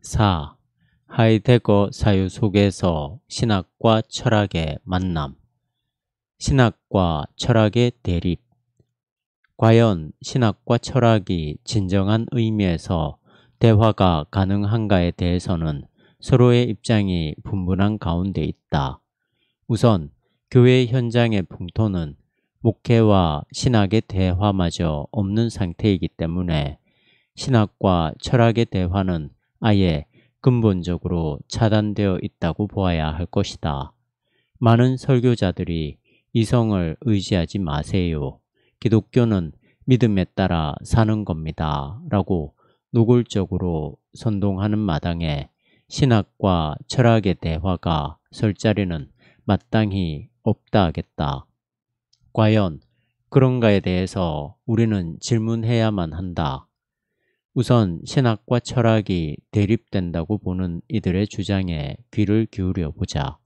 4. 하이데거 사유 속에서 신학과 철학의 만남. 신학과 철학의 대립. 과연 신학과 철학이 진정한 의미에서 대화가 가능한가에 대해서는 서로의 입장이 분분한 가운데 있다. 우선 교회 현장의 풍토는 목회와 신학의 대화마저 없는 상태이기 때문에 신학과 철학의 대화는 아예 근본적으로 차단되어 있다고 보아야 할 것이다. 많은 설교자들이 이성을 의지하지 마세요. 기독교는 믿음에 따라 사는 겁니다. 라고 노골적으로 선동하는 마당에 신학과 철학의 대화가 설 자리는 마땅히 없다 하겠다. 과연 그런가에 대해서 우리는 질문해야만 한다. 우선 신학과 철학이 대립된다고 보는 이들의 주장에 귀를 기울여 보자.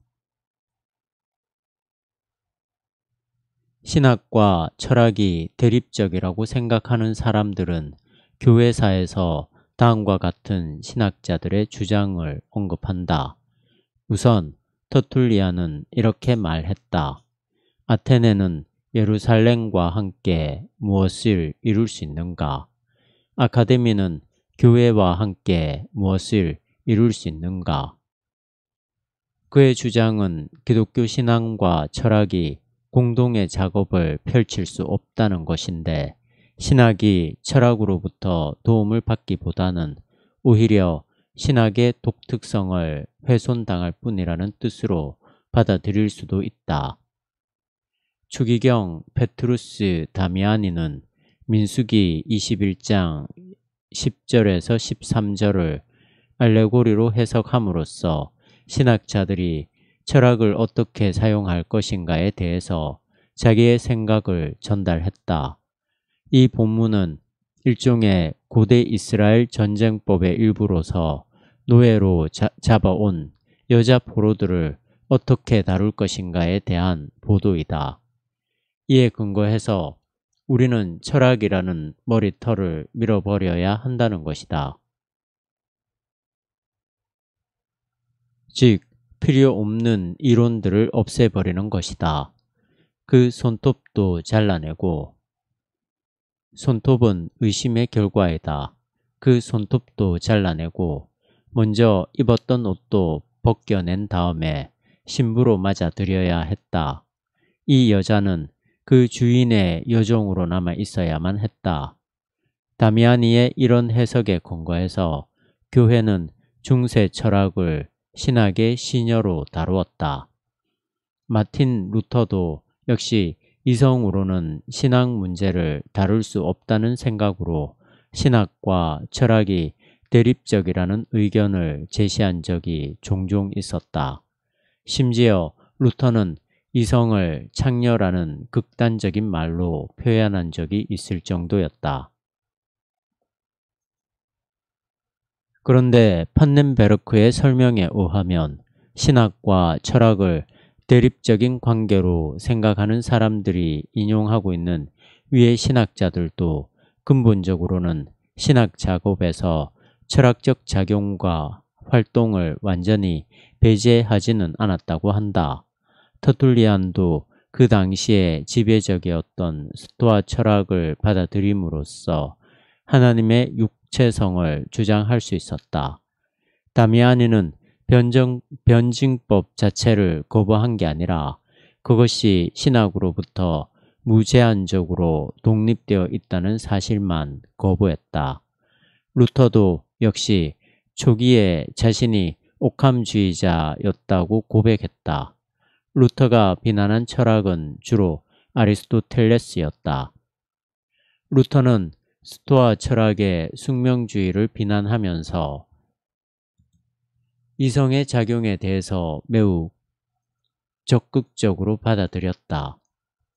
신학과 철학이 대립적이라고 생각하는 사람들은 교회사에서 다음과 같은 신학자들의 주장을 언급한다. 우선 터툴리안은 이렇게 말했다. 아테네는 예루살렘과 함께 무엇을 이룰 수 있는가? 아카데미는 교회와 함께 무엇을 이룰 수 있는가? 그의 주장은 기독교 신앙과 철학이 공동의 작업을 펼칠 수 없다는 것인데, 신학이 철학으로부터 도움을 받기보다는 오히려 신학의 독특성을 훼손당할 뿐이라는 뜻으로 받아들일 수도 있다. 추기경 페트루스 다미아니는 민수기 21장 10절에서 13절을 알레고리로 해석함으로써 신학자들이 철학을 어떻게 사용할 것인가에 대해서 자기의 생각을 전달했다. 이 본문은 일종의 고대 이스라엘 전쟁법의 일부로서 노예로 잡아온 여자 포로들을 어떻게 다룰 것인가에 대한 보도이다. 이에 근거해서 우리는 철학이라는 머리털을 밀어버려야 한다는 것이다. 즉, 필요 없는 이론들을 없애버리는 것이다. 그 손톱도 잘라내고, 손톱은 의심의 결과이다. 그 손톱도 잘라내고 먼저 입었던 옷도 벗겨낸 다음에 신부로 맞아들여야 했다. 이 여자는 그 주인의 여종으로 남아 있어야만 했다. 다미아니의 이런 해석에 근거해서 교회는 중세 철학을 신학의 시녀로 다루었다. 마틴 루터도 역시 이성으로는 신학 문제를 다룰 수 없다는 생각으로 신학과 철학이 대립적이라는 의견을 제시한 적이 종종 있었다. 심지어 루터는 이성을 창녀라는 극단적인 말로 표현한 적이 있을 정도였다. 그런데 판넨베르크의 설명에 의하면 신학과 철학을 대립적인 관계로 생각하는 사람들이 인용하고 있는 위의 신학자들도 근본적으로는 신학 작업에서 철학적 작용과 활동을 완전히 배제하지는 않았다고 한다. 터툴리안도 그 당시에 지배적이었던 스토아 철학을 받아들임으로써 하나님의 육체성을 주장할 수 있었다. 다미아니는 변증법 자체를 거부한 게 아니라 그것이 신학으로부터 무제한적으로 독립되어 있다는 사실만 거부했다. 루터도 역시 초기에 자신이 옥함주의자였다고 고백했다. 루터가 비난한 철학은 주로 아리스토텔레스였다. 루터는 스토아 철학의 숙명주의를 비난하면서 이성의 작용에 대해서 매우 적극적으로 받아들였다.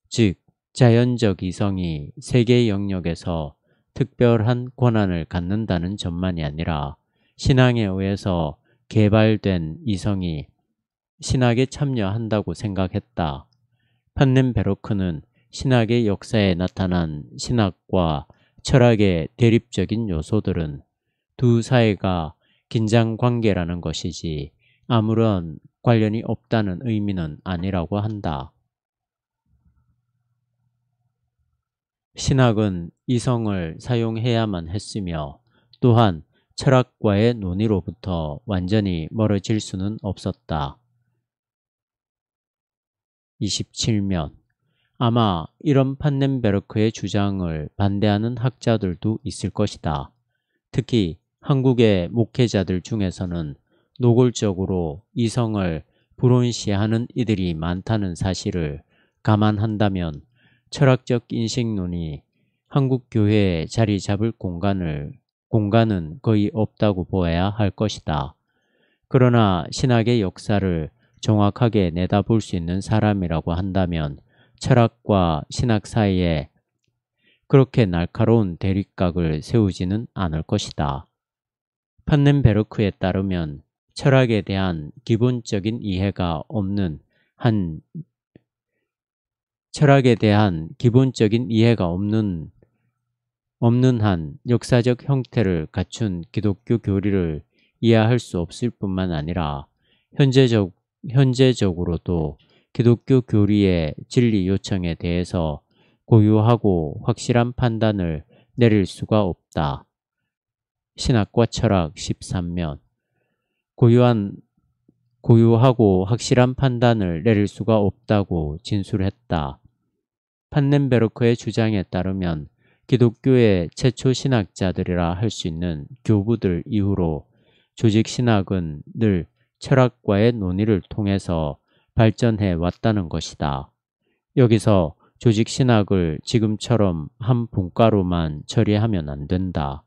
즉, 자연적 이성이 세계 영역에서 특별한 권한을 갖는다는 점만이 아니라 신앙에 의해서 개발된 이성이 신학에 참여한다고 생각했다. 판넨베르크는 신학의 역사에 나타난 신학과 철학의 대립적인 요소들은 두 사회가 긴장 관계라는 것이지 아무런 관련이 없다는 의미는 아니라고 한다. 신학은 이성을 사용해야만 했으며 또한 철학과의 논의로부터 완전히 멀어질 수는 없었다. 27면 아마 이런 판넨베르크의 주장을 반대하는 학자들도 있을 것이다. 특히 한국의 목회자들 중에서는 노골적으로 이성을 불온시하는 이들이 많다는 사실을 감안한다면 철학적 인식론이 한국 교회에 자리 잡을 공간은 거의 없다고 보아야 할 것이다. 그러나 신학의 역사를 정확하게 내다볼 수 있는 사람이라고 한다면 철학과 신학 사이에 그렇게 날카로운 대립각을 세우지는 않을 것이다. 판넨베르크에 따르면 철학에 대한 기본적인 이해가 없는 한 역사적 형태를 갖춘 기독교 교리를 이해할 수 없을 뿐만 아니라 현재적으로도 기독교 교리의 진리 요청에 대해서 고유하고 확실한 판단을 내릴 수가 없다. 신학과 철학 13면 고유하고 확실한 판단을 내릴 수가 없다고 진술했다. 판넨베르크의 주장에 따르면 기독교의 최초 신학자들이라 할 수 있는 교부들 이후로 조직신학은 늘 철학과의 논의를 통해서 발전해 왔다는 것이다. 여기서 조직신학을 지금처럼 한 분과로만 처리하면 안 된다.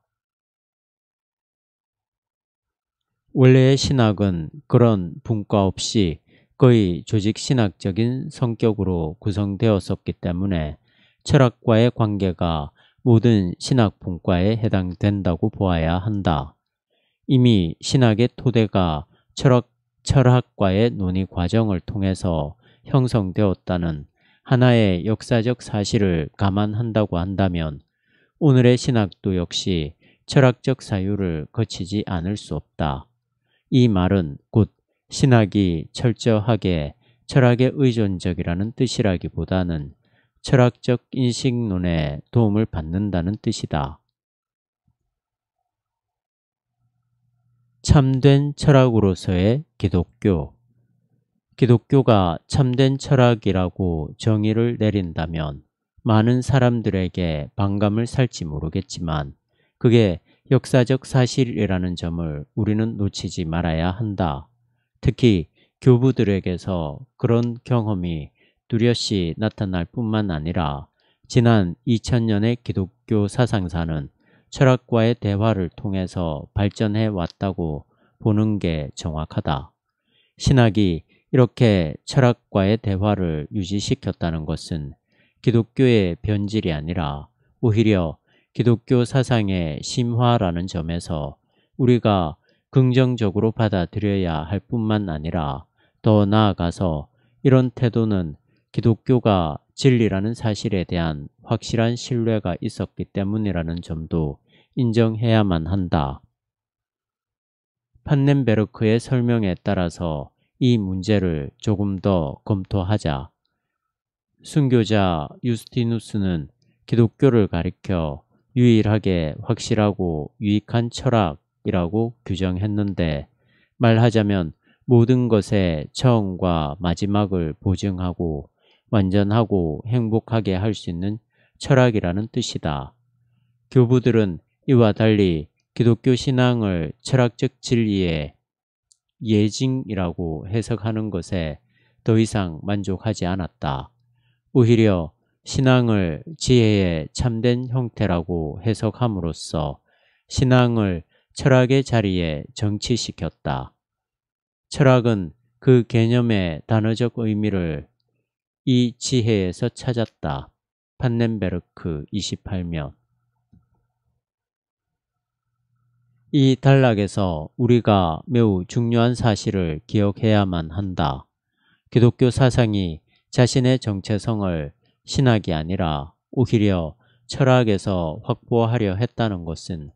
원래의 신학은 그런 분과 없이 거의 조직신학적인 성격으로 구성되었었기 때문에 철학과의 관계가 모든 신학 분과에 해당된다고 보아야 한다. 이미 신학의 토대가 철학과의 논의 과정을 통해서 형성되었다는 하나의 역사적 사실을 감안한다고 한다면 오늘의 신학도 역시 철학적 사유를 거치지 않을 수 없다. 이 말은 곧 신학이 철저하게 철학에 의존적이라는 뜻이라기보다는 철학적 인식론에 도움을 받는다는 뜻이다. 참된 철학으로서의 기독교. 기독교가 참된 철학이라고 정의를 내린다면 많은 사람들에게 반감을 살지 모르겠지만 그게 역사적 사실이라는 점을 우리는 놓치지 말아야 한다. 특히 교부들에게서 그런 경험이 뚜렷이 나타날 뿐만 아니라 지난 2000년의 기독교 사상사는 철학과의 대화를 통해서 발전해 왔다고 보는 게 정확하다. 신학이 이렇게 철학과의 대화를 유지시켰다는 것은 기독교의 변질이 아니라 오히려 기독교 사상의 심화라는 점에서 우리가 긍정적으로 받아들여야 할 뿐만 아니라 더 나아가서 이런 태도는 기독교가 진리라는 사실에 대한 확실한 신뢰가 있었기 때문이라는 점도 인정해야만 한다. 판넨베르크의 설명에 따라서 이 문제를 조금 더 검토하자. 순교자 유스티누스는 기독교를 가리켜 유일하게 확실하고 유익한 철학이라고 규정했는데 말하자면 모든 것의 처음과 마지막을 보증하고 완전하고 행복하게 할 수 있는 철학이라는 뜻이다. 교부들은 이와 달리 기독교 신앙을 철학적 진리의 예징이라고 해석하는 것에 더 이상 만족하지 않았다. 오히려 신앙을 지혜의 참된 형태라고 해석함으로써 신앙을 철학의 자리에 정치시켰다. 철학은 그 개념의 단어적 의미를 이 지혜에서 찾았다. 판넨베르크 28면. 이 단락에서 우리가 매우 중요한 사실을 기억해야만 한다. 기독교 사상이 자신의 정체성을 신학이 아니라 오히려 철학에서 확보하려 했다는 것은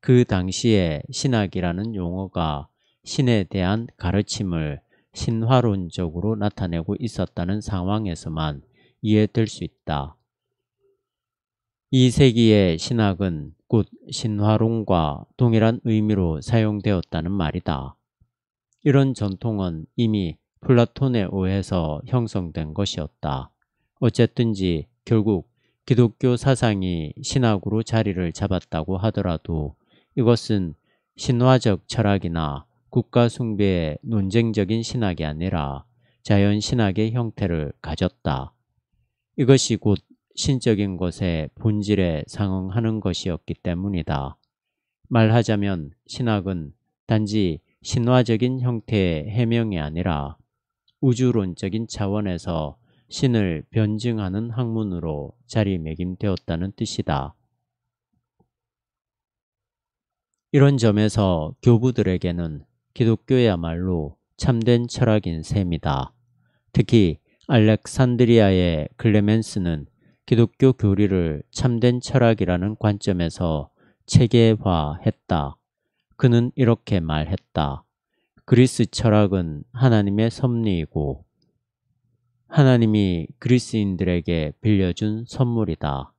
그 당시에 신학이라는 용어가 신에 대한 가르침을 신화론적으로 나타내고 있었다는 상황에서만 이해될 수 있다. 이 세기의 신학은 곧 신화론과 동일한 의미로 사용되었다는 말이다. 이런 전통은 이미 플라톤에 의해서 형성된 것이었다. 어쨌든지 결국 기독교 사상이 신학으로 자리를 잡았다고 하더라도 이것은 신화적 철학이나 국가 숭배의 논쟁적인 신학이 아니라 자연신학의 형태를 가졌다. 이것이 곧 신적인 것의 본질에 상응하는 것이었기 때문이다. 말하자면 신학은 단지 신화적인 형태의 해명이 아니라 우주론적인 차원에서 신을 변증하는 학문으로 자리매김되었다는 뜻이다. 이런 점에서 교부들에게는 기독교야말로 참된 철학인 셈이다. 특히 알렉산드리아의 클레멘스는 기독교 교리를 참된 철학이라는 관점에서 체계화했다. 그는 이렇게 말했다. 그리스 철학은 하나님의 섭리이고 하나님이 그리스인들에게 빌려준 선물이다.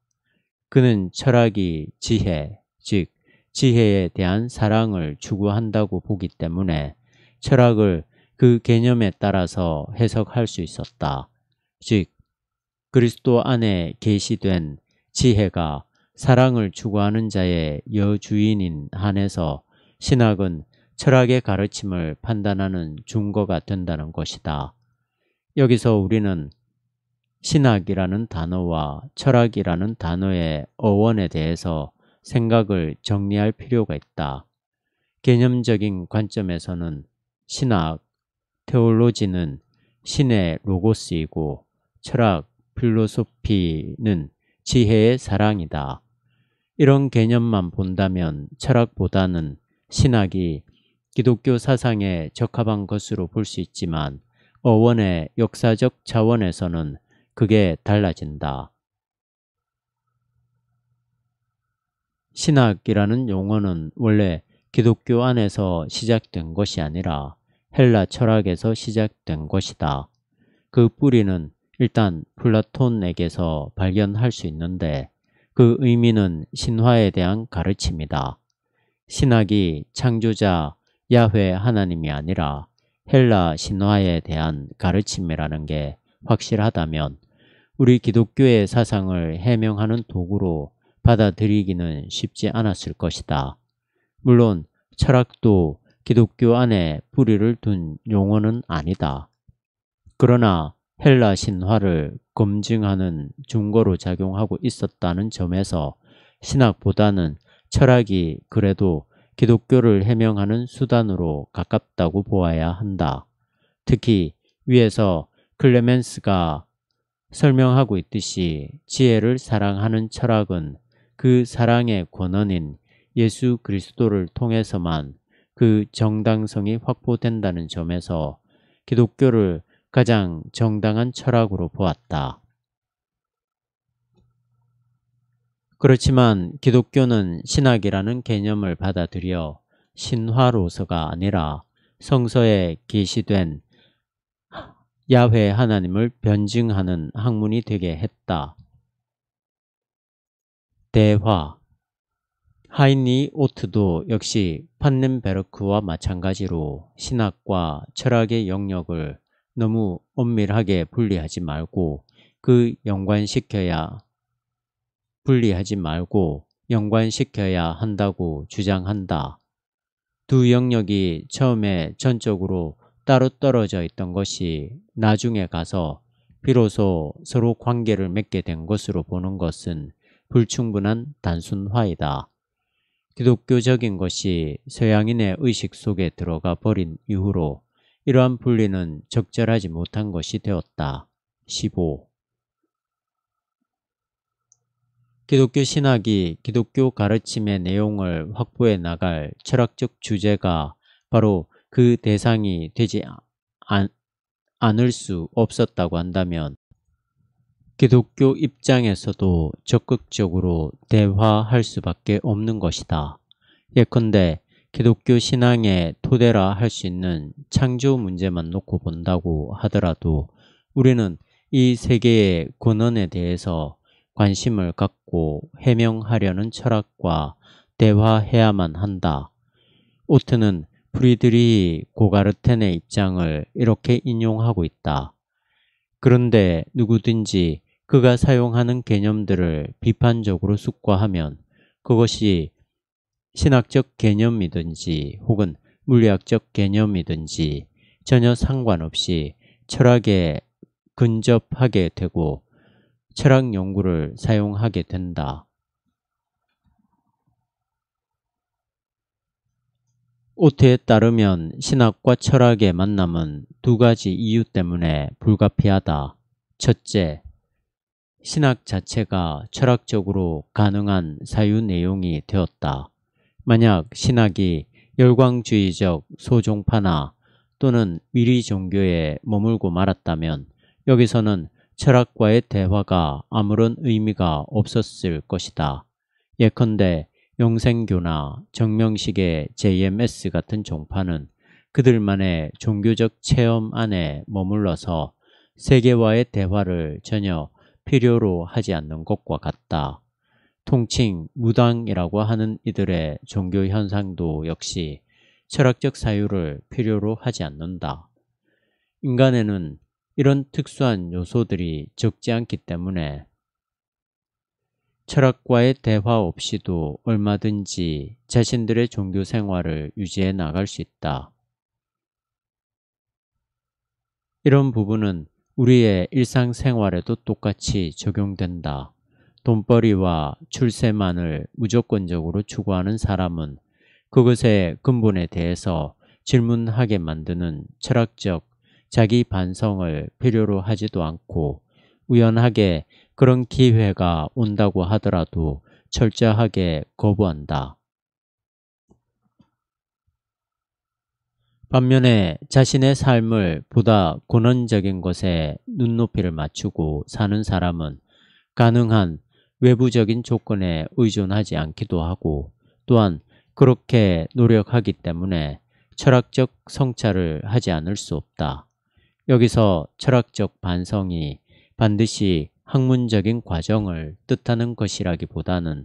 그는 철학이 지혜, 즉 지혜에 대한 사랑을 추구한다고 보기 때문에 철학을 그 개념에 따라서 해석할 수 있었다. 즉 그리스도 안에 계시된 지혜가 사랑을 추구하는 자의 여주인인 한에서 신학은 철학의 가르침을 판단하는 증거가 된다는 것이다. 여기서 우리는 신학이라는 단어와 철학이라는 단어의 어원에 대해서 생각을 정리할 필요가 있다. 개념적인 관점에서는 신학, 테올로지는 신의 로고스이고 철학, 필로소피는 지혜의 사랑이다. 이런 개념만 본다면 철학보다는 신학이 기독교 사상에 적합한 것으로 볼 수 있지만 어원의 역사적 차원에서는 그게 달라진다. 신학이라는 용어는 원래 기독교 안에서 시작된 것이 아니라 헬라 철학에서 시작된 것이다. 그 뿌리는 일단 플라톤에게서 발견할 수 있는데 그 의미는 신화에 대한 가르침이다. 신학이 창조자 야훼 하나님이 아니라 헬라 신화에 대한 가르침이라는 게 확실하다면 우리 기독교의 사상을 해명하는 도구로 받아들이기는 쉽지 않았을 것이다. 물론 철학도 기독교 안에 뿌리를 둔 용어는 아니다. 그러나 헬라 신화를 검증하는 증거로 작용하고 있었다는 점에서 신학보다는 철학이 그래도 기독교를 해명하는 수단으로 가깝다고 보아야 한다. 특히 위에서 클레멘스가 설명하고 있듯이 지혜를 사랑하는 철학은 그 사랑의 권원인 예수 그리스도를 통해서만 그 정당성이 확보된다는 점에서 기독교를 가장 정당한 철학으로 보았다. 그렇지만 기독교는 신학이라는 개념을 받아들여 신화로서가 아니라 성서에 계시된 야훼 하나님을 변증하는 학문이 되게 했다. 대화 하이니 오트도 역시 판넨베르크와 마찬가지로 신학과 철학의 영역을 너무 엄밀하게 분리하지 말고 연관시켜야 한다고 주장한다. 두 영역이 처음에 전적으로 따로 떨어져 있던 것이 나중에 가서 비로소 서로 관계를 맺게 된 것으로 보는 것은 불충분한 단순화이다. 기독교적인 것이 서양인의 의식 속에 들어가 버린 이후로 이러한 분리는 적절하지 못한 것이 되었다. 15. 기독교 신학이 기독교 가르침의 내용을 확보해 나갈 철학적 주제가 바로 그 대상이 되지 않을 수 없었다고 한다면 기독교 입장에서도 적극적으로 대화할 수밖에 없는 것이다. 예컨대 기독교 신앙의 토대라 할 수 있는 창조 문제만 놓고 본다고 하더라도 우리는 이 세계의 근원에 대해서 관심을 갖고 해명하려는 철학과 대화해야만 한다. 오트는 프리드리히 고가르텐의 입장을 이렇게 인용하고 있다. 그런데 누구든지 그가 사용하는 개념들을 비판적으로 숙고하면 그것이 신학적 개념이든지 혹은 물리학적 개념이든지 전혀 상관없이 철학에 근접하게 되고 철학 연구를 사용하게 된다. 오트에 따르면 신학과 철학의 만남은 두 가지 이유 때문에 불가피하다. 첫째, 신학 자체가 철학적으로 가능한 사유 내용이 되었다. 만약 신학이 열광주의적 소종파나 또는 미리 종교에 머물고 말았다면 여기서는 철학과의 대화가 아무런 의미가 없었을 것이다. 예컨대 영생교나 정명식의 JMS 같은 종파는 그들만의 종교적 체험 안에 머물러서 세계와의 대화를 전혀 필요로 하지 않는 것과 같다. 통칭 무당이라고 하는 이들의 종교 현상도 역시 철학적 사유를 필요로 하지 않는다. 인간에는 이런 특수한 요소들이 적지 않기 때문에 철학과의 대화 없이도 얼마든지 자신들의 종교 생활을 유지해 나갈 수 있다. 이런 부분은 우리의 일상생활에도 똑같이 적용된다. 돈벌이와 출세만을 무조건적으로 추구하는 사람은 그것의 근본에 대해서 질문하게 만드는 철학적 자기 반성을 필요로 하지도 않고 우연하게 그런 기회가 온다고 하더라도 철저하게 거부한다. 반면에 자신의 삶을 보다 근원적인 것에 눈높이를 맞추고 사는 사람은 가능한 외부적인 조건에 의존하지 않기도 하고 또한 그렇게 노력하기 때문에 철학적 성찰을 하지 않을 수 없다. 여기서 철학적 반성이 반드시 학문적인 과정을 뜻하는 것이라기보다는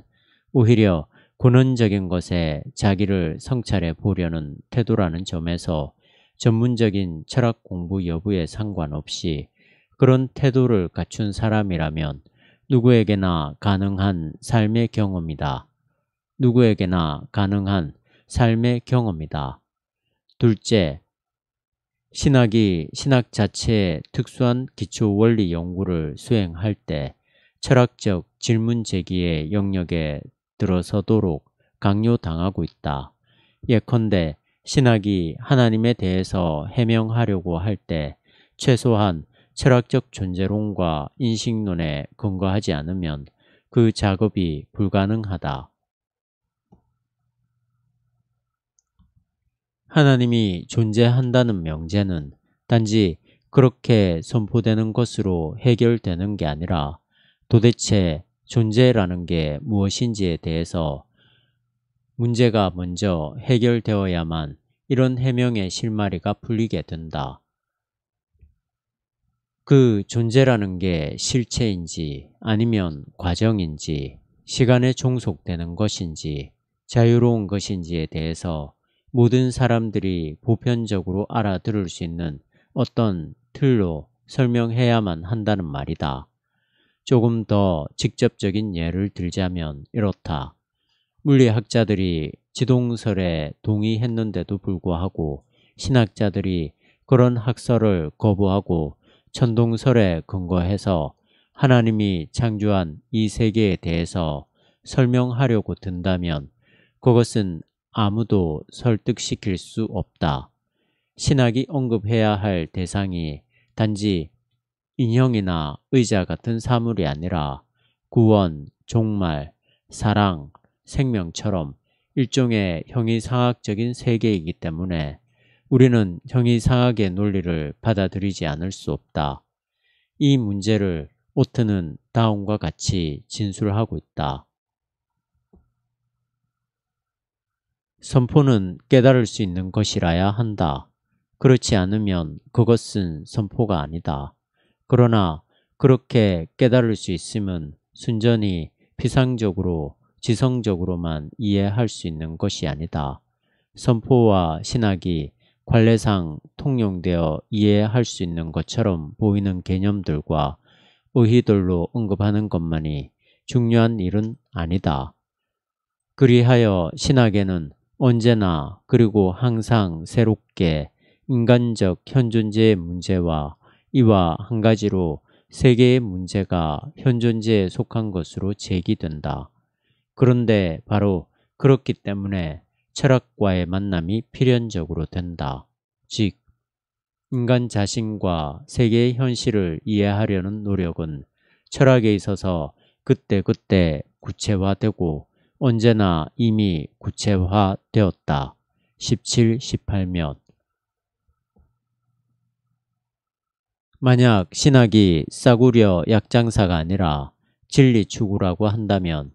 오히려 근원적인 것에 자기를 성찰해 보려는 태도라는 점에서 전문적인 철학 공부 여부에 상관없이 그런 태도를 갖춘 사람이라면 누구에게나 가능한 삶의 경험이다. 누구에게나 가능한 삶의 경험이다. 둘째, 신학이 신학 자체의 특수한 기초 원리 연구를 수행할 때 철학적 질문 제기의 영역에 들어서도록 강요당하고 있다. 예컨대 신학이 하나님에 대해서 해명하려고 할 때 최소한 철학적 존재론과 인식론에 근거하지 않으면 그 작업이 불가능하다. 하나님이 존재한다는 명제는 단지 그렇게 선포되는 것으로 해결되는 게 아니라 도대체 존재라는 게 무엇인지에 대해서 문제가 먼저 해결되어야만 이런 해명의 실마리가 풀리게 된다. 그 존재라는 게 실체인지 아니면 과정인지 시간에 종속되는 것인지 자유로운 것인지에 대해서 모든 사람들이 보편적으로 알아들을 수 있는 어떤 틀로 설명해야만 한다는 말이다. 조금 더 직접적인 예를 들자면 이렇다. 물리학자들이 지동설에 동의했는데도 불구하고 신학자들이 그런 학설을 거부하고 천동설에 근거해서 하나님이 창조한 이 세계에 대해서 설명하려고 든다면 그것은 아무도 설득시킬 수 없다. 신학이 언급해야 할 대상이 단지 인형이나 의자 같은 사물이 아니라 구원, 종말, 사랑, 생명처럼 일종의 형이상학적인 세계이기 때문에 우리는 형이상학의 논리를 받아들이지 않을 수 없다. 이 문제를 오트는 다음과 같이 진술하고 있다. 선포는 깨달을 수 있는 것이라야 한다. 그렇지 않으면 그것은 선포가 아니다. 그러나 그렇게 깨달을 수 있음은 순전히 피상적으로 지성적으로만 이해할 수 있는 것이 아니다. 선포와 신학이 관례상 통용되어 이해할 수 있는 것처럼 보이는 개념들과 의의들로 언급하는 것만이 중요한 일은 아니다. 그리하여 신학에는 언제나 그리고 항상 새롭게 인간적 현존재의 문제와 이와 한 가지로 세계의 문제가 현존재에 속한 것으로 제기된다. 그런데 바로 그렇기 때문에 철학과의 만남이 필연적으로 된다. 즉, 인간 자신과 세계의 현실을 이해하려는 노력은 철학에 있어서 그때그때 구체화되고 언제나 이미 구체화되었다. 17, 18면 만약 신학이 싸구려 약장사가 아니라 진리 추구라고 한다면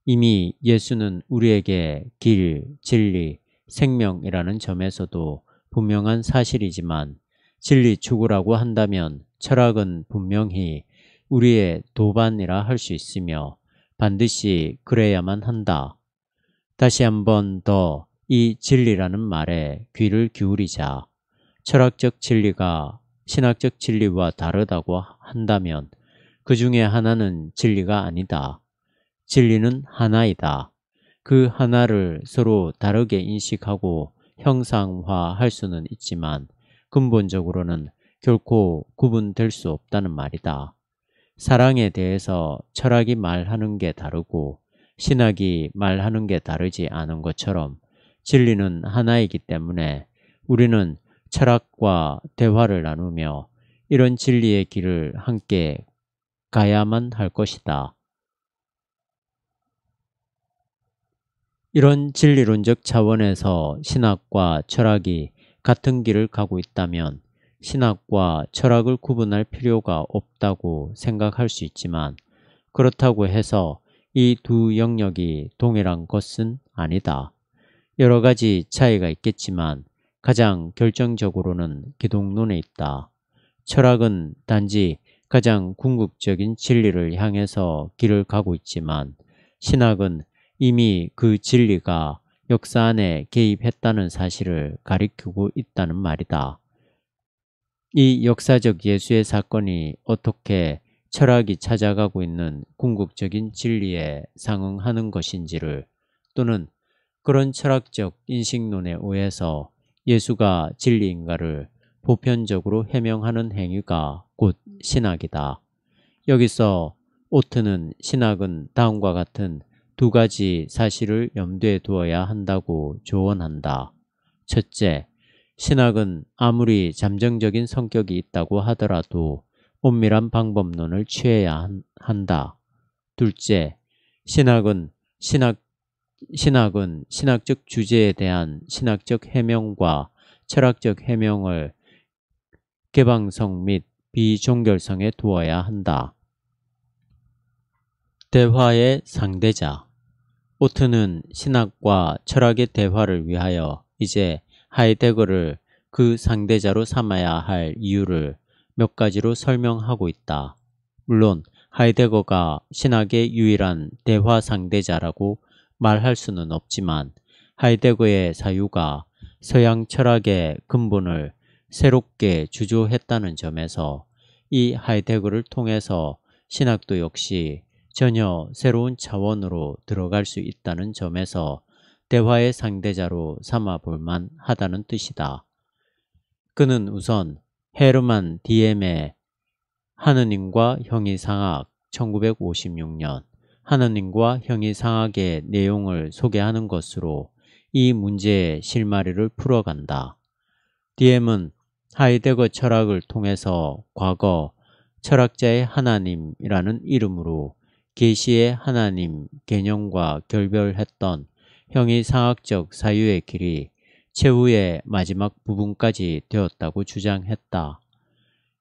이미 예수는 우리에게 길, 진리, 생명이라는 점에서도 분명한 사실이지만 진리 추구라고 한다면 철학은 분명히 우리의 도반이라 할 수 있으며 반드시 그래야만 한다. 다시 한번 더 이 진리라는 말에 귀를 기울이자. 철학적 진리가 신학적 진리와 다르다고 한다면 그 중에 하나는 진리가 아니다. 진리는 하나이다. 그 하나를 서로 다르게 인식하고 형상화할 수는 있지만 근본적으로는 결코 구분될 수 없다는 말이다. 사랑에 대해서 철학이 말하는 게 다르고 신학이 말하는 게 다르지 않은 것처럼 진리는 하나이기 때문에 우리는 철학과 대화를 나누며 이런 진리의 길을 함께 가야만 할 것이다. 이런 진리론적 차원에서 신학과 철학이 같은 길을 가고 있다면 신학과 철학을 구분할 필요가 없다고 생각할 수 있지만 그렇다고 해서 이 두 영역이 동일한 것은 아니다. 여러 가지 차이가 있겠지만 가장 결정적으로는 기독론에 있다. 철학은 단지 가장 궁극적인 진리를 향해서 길을 가고 있지만 신학은 이미 그 진리가 역사 안에 개입했다는 사실을 가리키고 있다는 말이다. 이 역사적 예수의 사건이 어떻게 철학이 찾아가고 있는 궁극적인 진리에 상응하는 것인지를 또는 그런 철학적 인식론에 의해서 예수가 진리인가를 보편적으로 해명하는 행위가 곧 신학이다. 여기서 오트는 신학은 다음과 같은 두 가지 사실을 염두에 두어야 한다고 조언한다. 첫째, 신학은 아무리 잠정적인 성격이 있다고 하더라도 엄밀한 방법론을 취해야 한다. 둘째, 신학은 신학적 주제에 대한 신학적 해명과 철학적 해명을 개방성 및 비종결성에 두어야 한다. 대화의 상대자. 오트는 신학과 철학의 대화를 위하여 이제 하이데거를 그 상대자로 삼아야 할 이유를 몇 가지로 설명하고 있다. 물론 하이데거가 신학의 유일한 대화 상대자라고 말할 수는 없지만 하이데거의 사유가 서양 철학의 근본을 새롭게 주조했다는 점에서 이 하이데거를 통해서 신학도 역시 전혀 새로운 차원으로 들어갈 수 있다는 점에서 대화의 상대자로 삼아 볼만 하다는 뜻이다. 그는 우선 헤르만 디엠의 하느님과 형이상학 1956년 하느님과 형이상학의 내용을 소개하는 것으로 이 문제의 실마리를 풀어간다. 디엠은 하이데거 철학을 통해서 과거 철학자의 하나님이라는 이름으로 계시의 하나님 개념과 결별했던 형이상학적 사유의 길이 최후의 마지막 부분까지 되었다고 주장했다.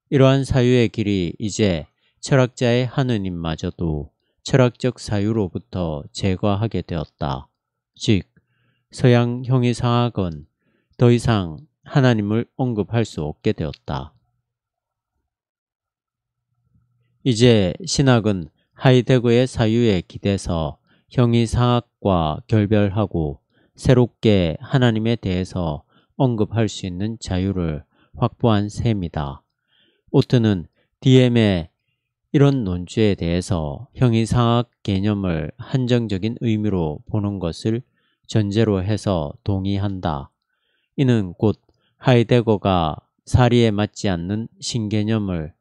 이러한 사유의 길이 이제 철학자의 하느님마저도 철학적 사유로부터 제거하게 되었다. 즉 서양 형이상학은 더 이상 하나님을 언급할 수 없게 되었다. 이제 신학은 하이데거의 사유에 기대서 형이상학과 결별하고 새롭게 하나님에 대해서 언급할 수 있는 자유를 확보한 셈이다. 오트는 DM의 이런 논주에 대해서 형이상학 개념을 한정적인 의미로 보는 것을 전제로 해서 동의한다. 이는 곧 하이데거가 사리에 맞지 않는 신개념을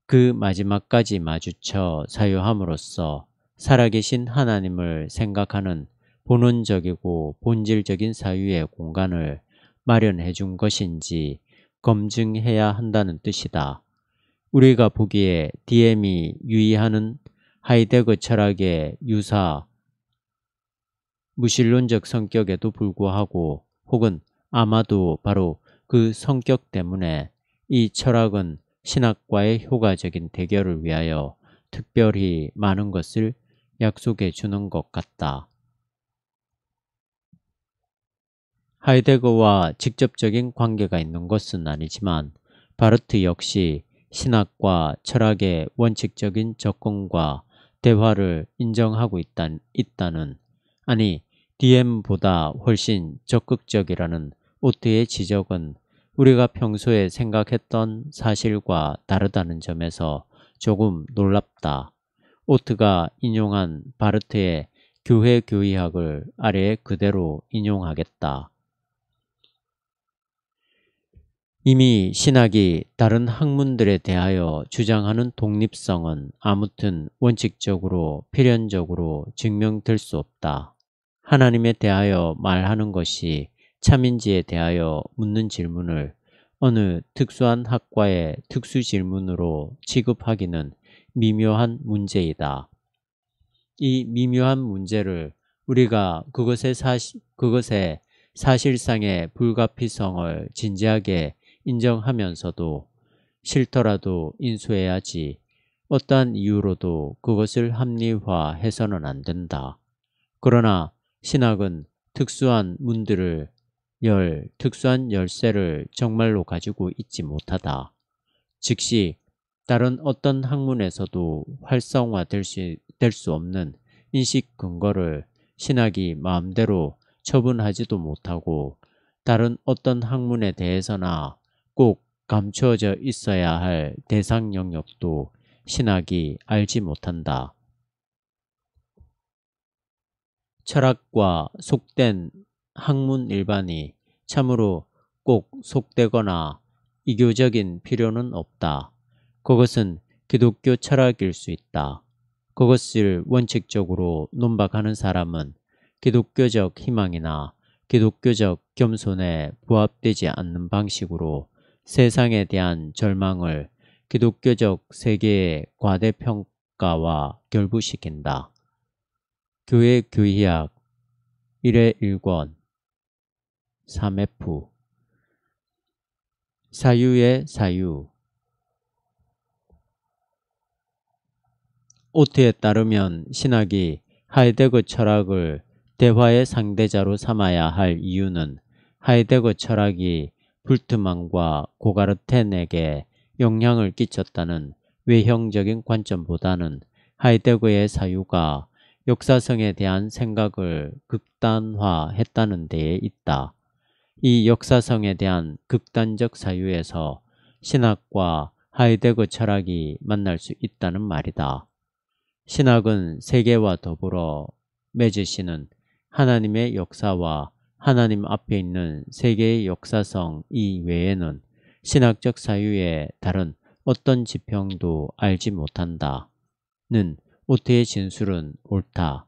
그 마지막까지 마주쳐 사유함으로써 살아계신 하나님을 생각하는 본원적이고 본질적인 사유의 공간을 마련해 준 것인지 검증해야 한다는 뜻이다. 우리가 보기에 DM이 유의하는 하이데거 철학의 유사 무신론적 성격에도 불구하고 혹은 아마도 바로 그 성격 때문에 이 철학은 신학과의 효과적인 대결을 위하여 특별히 많은 것을 약속해 주는 것 같다. 하이데거와 직접적인 관계가 있는 것은 아니지만 바르트 역시 신학과 철학의 원칙적인 접근과 대화를 인정하고 있다는 아니 DM보다 훨씬 적극적이라는 오트의 지적은 우리가 평소에 생각했던 사실과 다르다는 점에서 조금 놀랍다. 오트가 인용한 바르트의 교회교의학을 아래에 그대로 인용하겠다. 이미 신학이 다른 학문들에 대하여 주장하는 독립성은 아무튼 원칙적으로 필연적으로 증명될 수 없다. 하나님에 대하여 말하는 것이 참인지에 대하여 묻는 질문을 어느 특수한 학과의 특수 질문으로 취급하기는 미묘한 문제이다. 이 미묘한 문제를 우리가 그것의 사실상의 불가피성을 진지하게 인정하면서도 싫더라도 인수해야지 어떠한 이유로도 그것을 합리화해서는 안 된다. 그러나 신학은 특수한 문들을 특수한 열쇠를 정말로 가지고 있지 못하다. 즉시 다른 어떤 학문에서도 활성화될 수 없는 인식 근거를 신학이 마음대로 처분하지도 못하고 다른 어떤 학문에 대해서나 꼭 감추어져 있어야 할 대상 영역도 신학이 알지 못한다. 철학과 속된 학문 일반이 참으로 꼭 속되거나 이교적인 필요는 없다. 그것은 기독교 철학일 수 있다. 그것을 원칙적으로 논박하는 사람은 기독교적 희망이나 기독교적 겸손에 부합되지 않는 방식으로 세상에 대한 절망을 기독교적 세계의 과대평가와 결부시킨다. 교회 교의학 1회 1권 3F 사유의 사유 오트에 따르면 신학이 하이데거 철학을 대화의 상대자로 삼아야 할 이유는 하이데거 철학이 불트만과 고가르텐에게 영향을 끼쳤다는 외형적인 관점보다는 하이데거의 사유가 역사성에 대한 생각을 극단화했다는 데에 있다. 이 역사성에 대한 극단적 사유에서 신학과 하이데거 철학이 만날 수 있다는 말이다. 신학은 세계와 더불어 맺으시는 하나님의 역사와 하나님 앞에 있는 세계의 역사성 이외에는 신학적 사유의 다른 어떤 지평도 알지 못한다. 는 오트의 진술은 옳다.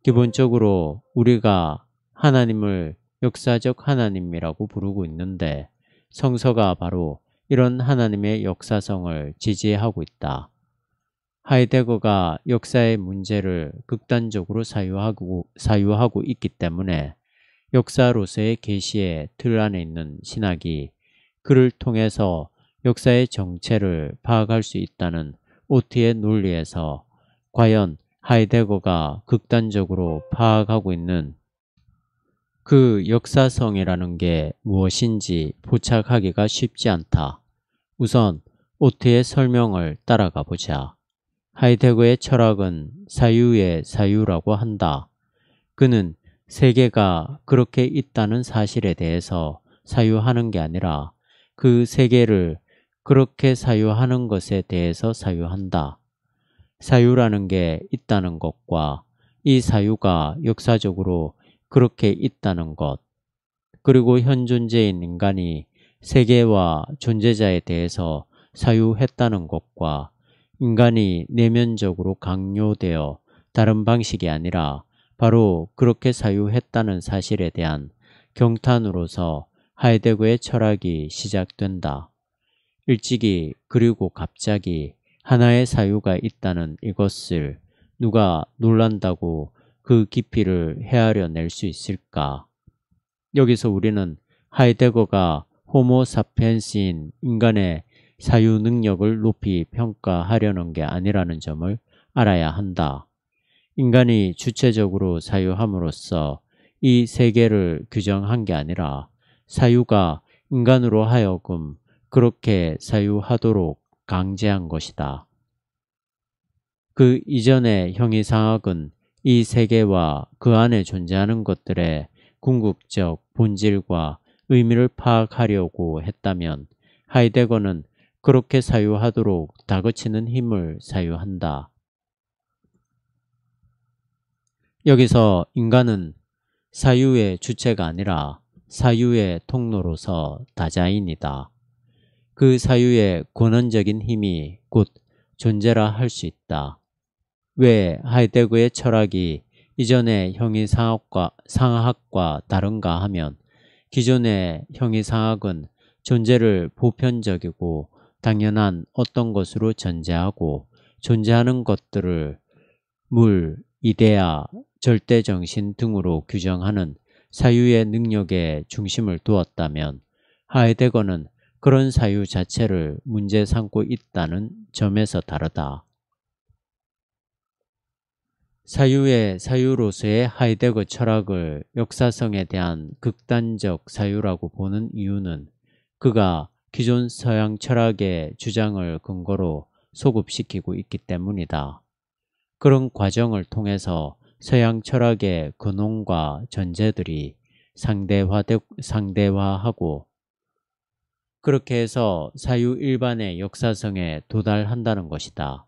기본적으로 우리가 하나님을 역사적 하나님이라고 부르고 있는데 성서가 바로 이런 하나님의 역사성을 지지하고 있다. 하이데거가 역사의 문제를 극단적으로 사유하고 있기 때문에 역사로서의 계시의 틀 안에 있는 신학이 그를 통해서 역사의 정체를 파악할 수 있다는 오트의 논리에서 과연 하이데거가 극단적으로 파악하고 있는 그 역사성이라는 게 무엇인지 포착하기가 쉽지 않다. 우선 오트의 설명을 따라가 보자. 하이데거의 철학은 사유의 사유라고 한다. 그는 세계가 그렇게 있다는 사실에 대해서 사유하는 게 아니라 그 세계를 그렇게 사유하는 것에 대해서 사유한다. 사유라는 게 있다는 것과 이 사유가 역사적으로 그렇게 있다는 것, 그리고 현 존재인 인간이 세계와 존재자에 대해서 사유했다는 것과 인간이 내면적으로 강요되어 다른 방식이 아니라 바로 그렇게 사유했다는 사실에 대한 경탄으로서 하이데거의 철학이 시작된다. 일찍이 그리고 갑자기 하나의 사유가 있다는 이것을 누가 놀란다고 그 깊이를 헤아려 낼 수 있을까? 여기서 우리는 하이데거가 호모 사피엔스인 인간의 사유 능력을 높이 평가하려는 게 아니라는 점을 알아야 한다. 인간이 주체적으로 사유함으로써 이 세계를 규정한 게 아니라 사유가 인간으로 하여금 그렇게 사유하도록 강제한 것이다. 그 이전의 형이상학은 이 세계와 그 안에 존재하는 것들의 궁극적 본질과 의미를 파악하려고 했다면 하이데거는 그렇게 사유하도록 다그치는 힘을 사유한다. 여기서 인간은 사유의 주체가 아니라 사유의 통로로서 다자인이다. 그 사유의 권원적인 힘이 곧 존재라 할 수 있다. 왜 하이데거의 철학이 이전의 형이상학과 다른가 하면 기존의 형이상학은 존재를 보편적이고 당연한 어떤 것으로 전제하고 존재하는 것들을 물, 이데아, 절대정신 등으로 규정하는 사유의 능력에 중심을 두었다면 하이데거는 그런 사유 자체를 문제 삼고 있다는 점에서 다르다. 사유의 사유로서의 하이데거 철학을 역사성에 대한 극단적 사유라고 보는 이유는 그가 기존 서양 철학의 주장을 근거로 소급시키고 있기 때문이다. 그런 과정을 통해서 서양 철학의 근원과 전제들이 상대화하고 그렇게 해서 사유 일반의 역사성에 도달한다는 것이다.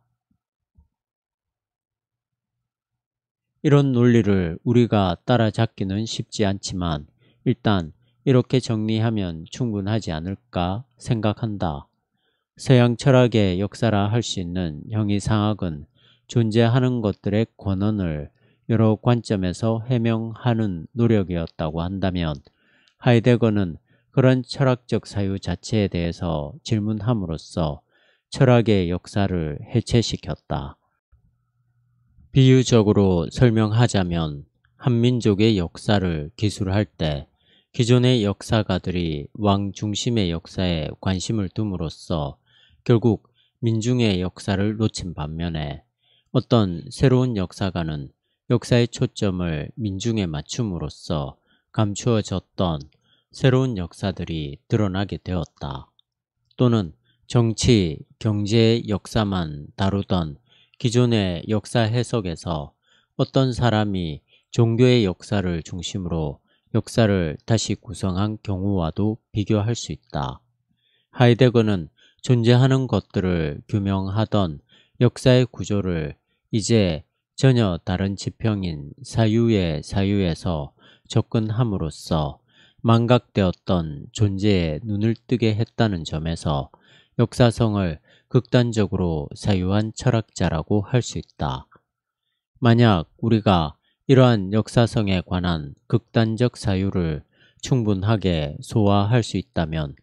이런 논리를 우리가 따라잡기는 쉽지 않지만 일단 이렇게 정리하면 충분하지 않을까 생각한다. 서양 철학의 역사라 할 수 있는 형이상학은 존재하는 것들의 권원을 여러 관점에서 해명하는 노력이었다고 한다면 하이데거는 그런 철학적 사유 자체에 대해서 질문함으로써 철학의 역사를 해체시켰다. 비유적으로 설명하자면 한민족의 역사를 기술할 때 기존의 역사가들이 왕 중심의 역사에 관심을 둠으로써 결국 민중의 역사를 놓친 반면에 어떤 새로운 역사가는 역사의 초점을 민중에 맞춤으로써 감추어졌던 새로운 역사들이 드러나게 되었다. 또는 정치, 경제의 역사만 다루던 기존의 역사 해석에서 어떤 사람이 종교의 역사를 중심으로 역사를 다시 구성한 경우와도 비교할 수 있다. 하이데거는 존재하는 것들을 규명하던 역사의 구조를 이제 전혀 다른 지평인 사유의 사유에서 접근함으로써 망각되었던 존재에 눈을 뜨게 했다는 점에서 역사성을 극단적으로 사유한 철학자라고 할 수 있다. 만약 우리가 이러한 역사성에 관한 극단적 사유를 충분하게 소화할 수 있다면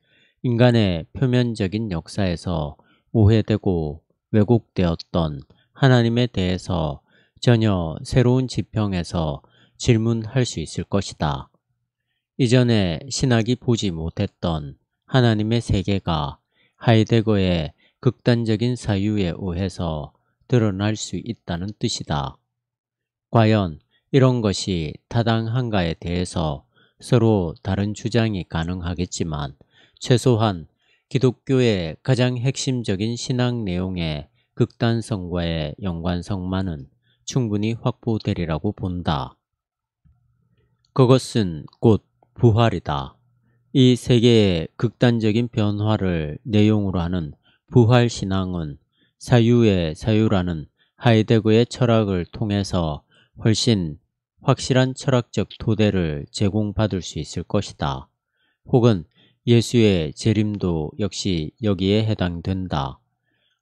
인간의 표면적인 역사에서 오해되고 왜곡되었던 하나님에 대해서 전혀 새로운 지평에서 질문할 수 있을 것이다. 이전에 신학이 보지 못했던 하나님의 세계가 하이데거의 극단적인 사유에 의해서 드러날 수 있다는 뜻이다. 과연 이런 것이 타당한가에 대해서 서로 다른 주장이 가능하겠지만 최소한 기독교의 가장 핵심적인 신앙 내용의 극단성과의 연관성만은 충분히 확보되리라고 본다. 그것은 곧 부활이다. 이 세계의 극단적인 변화를 내용으로 하는 부활신앙은 사유의 사유라는 하이데거의 철학을 통해서 훨씬 확실한 철학적 토대를 제공받을 수 있을 것이다. 혹은 예수의 재림도 역시 여기에 해당된다.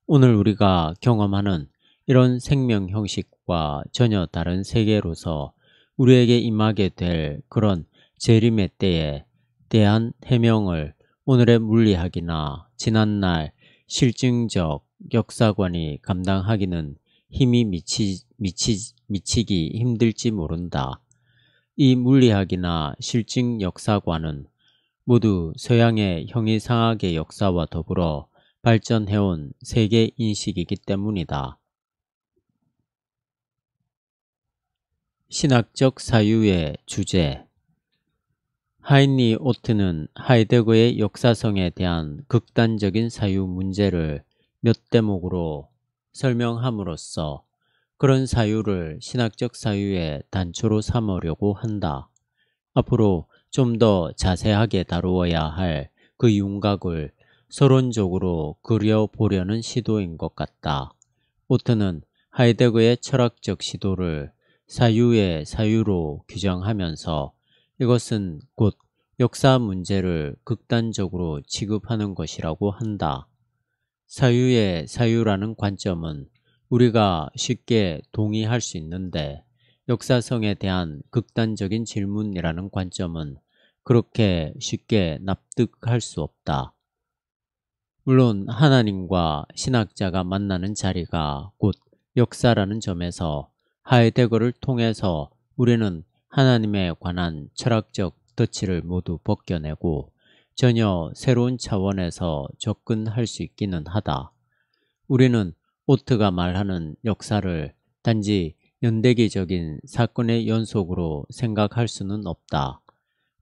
오늘 우리가 경험하는 이런 생명 형식과 전혀 다른 세계로서 우리에게 임하게 될 그런 재림의 때에 대한 해명을 오늘의 물리학이나 지난날 실증적 역사관이 감당하기는 힘이 미치기 힘들지 모른다. 이 물리학이나 실증 역사관은 모두 서양의 형이상학의 역사와 더불어 발전해온 세계 인식이기 때문이다. 신학적 사유의 주제. 하인리 오트는 하이데거의 역사성에 대한 극단적인 사유 문제를 몇 대목으로 설명함으로써 그런 사유를 신학적 사유의 단초로 삼으려고 한다. 앞으로 좀 더 자세하게 다루어야 할 그 윤곽을 서론적으로 그려보려는 시도인 것 같다. 오트는 하이데거의 철학적 시도를 사유의 사유로 규정하면서 이것은 곧 역사 문제를 극단적으로 취급하는 것이라고 한다. 사유의 사유라는 관점은 우리가 쉽게 동의할 수 있는데 역사성에 대한 극단적인 질문이라는 관점은 그렇게 쉽게 납득할 수 없다. 물론 하나님과 신학자가 만나는 자리가 곧 역사라는 점에서 하이데거를 통해서 우리는 하나님에 관한 철학적 덫을 모두 벗겨내고 전혀 새로운 차원에서 접근할 수 있기는 하다. 우리는 오트가 말하는 역사를 단지 연대기적인 사건의 연속으로 생각할 수는 없다.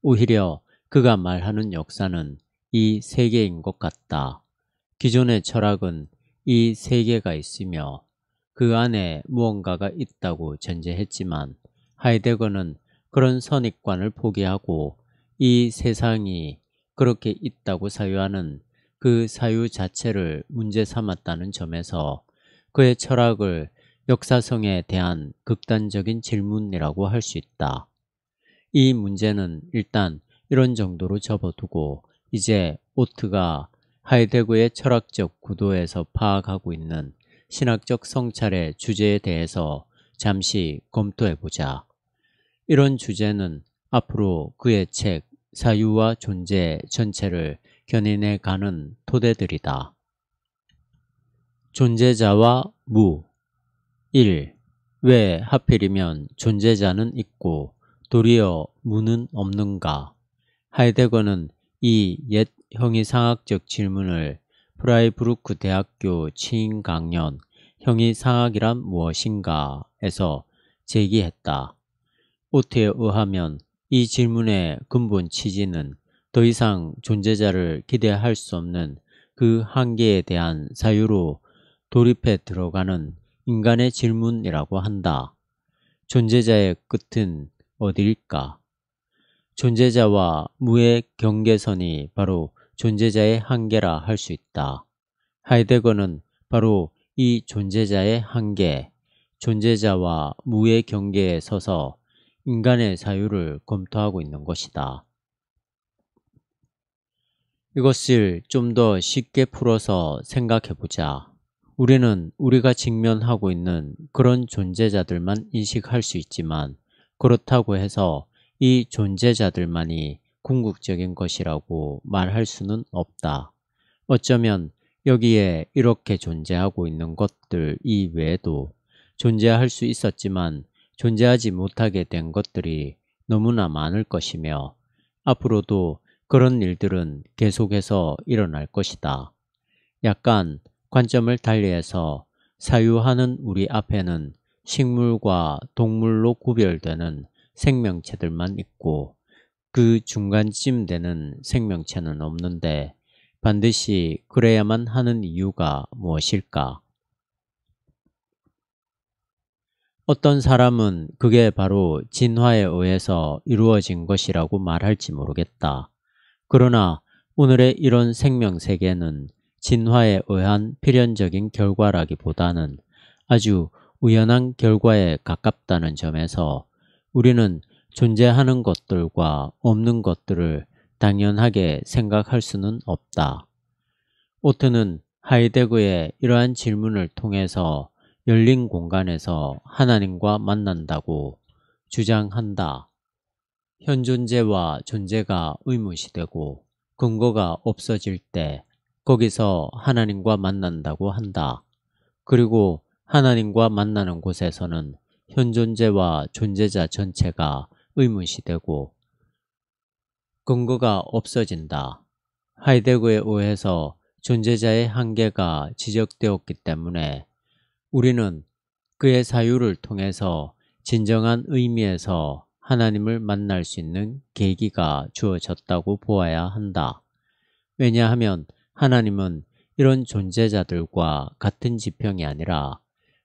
오히려 그가 말하는 역사는 이 세계인 것 같다. 기존의 철학은 이 세계가 있으며 그 안에 무언가가 있다고 전제했지만 하이데거는 그런 선입관을 포기하고 이 세상이 그렇게 있다고 사유하는 그 사유 자체를 문제 삼았다는 점에서 그의 철학을 역사성에 대한 극단적인 질문이라고 할 수 있다. 이 문제는 일단 이런 정도로 접어두고 이제 오트가 하이데거의 철학적 구도에서 파악하고 있는 신학적 성찰의 주제에 대해서 잠시 검토해보자. 이런 주제는 앞으로 그의 책 사유와 존재 전체를 견인해가는 토대들이다. 존재자와 무. 1. 왜 하필이면 존재자는 있고 도리어 무는 없는가? 하이데거는 이 옛 형이상학적 질문을 프라이부르크 대학교 치인 강연 형이상학이란 무엇인가 에서 제기했다. 오트에 의하면 이 질문의 근본 취지는 더 이상 존재자를 기대할 수 없는 그 한계에 대한 사유로 돌입해 들어가는 인간의 질문이라고 한다. 존재자의 끝은 어디일까? 존재자와 무의 경계선이 바로 존재자의 한계라 할 수 있다. 하이데거는 바로 이 존재자의 한계, 존재자와 무의 경계에 서서 인간의 사유를 검토하고 있는 것이다. 이것을 좀 더 쉽게 풀어서 생각해보자. 우리는 우리가 직면하고 있는 그런 존재자들만 인식할 수 있지만 그렇다고 해서 이 존재자들만이 궁극적인 것이라고 말할 수는 없다. 어쩌면 여기에 이렇게 존재하고 있는 것들 이외에도 존재할 수 있었지만 존재하지 못하게 된 것들이 너무나 많을 것이며 앞으로도 그런 일들은 계속해서 일어날 것이다. 약간 관점을 달리해서 사유하는 우리 앞에는 식물과 동물로 구별되는 생명체들만 있고 그 중간쯤 되는 생명체는 없는데 반드시 그래야만 하는 이유가 무엇일까? 어떤 사람은 그게 바로 진화에 의해서 이루어진 것이라고 말할지 모르겠다. 그러나 오늘의 이런 생명세계는 진화에 의한 필연적인 결과라기보다는 아주 우연한 결과에 가깝다는 점에서 우리는 존재하는 것들과 없는 것들을 당연하게 생각할 수는 없다. 오트는 하이데거의 이러한 질문을 통해서 열린 공간에서 하나님과 만난다고 주장한다. 현존재와 존재가 의무시되고 근거가 없어질 때 거기서 하나님과 만난다고 한다. 그리고 하나님과 만나는 곳에서는 현존재와 존재자 전체가 의무시되고 근거가 없어진다. 하이데거에 의해서 존재자의 한계가 지적되었기 때문에 우리는 그의 사유를 통해서 진정한 의미에서 하나님을 만날 수 있는 계기가 주어졌다고 보아야 한다. 왜냐하면 하나님은 이런 존재자들과 같은 지평이 아니라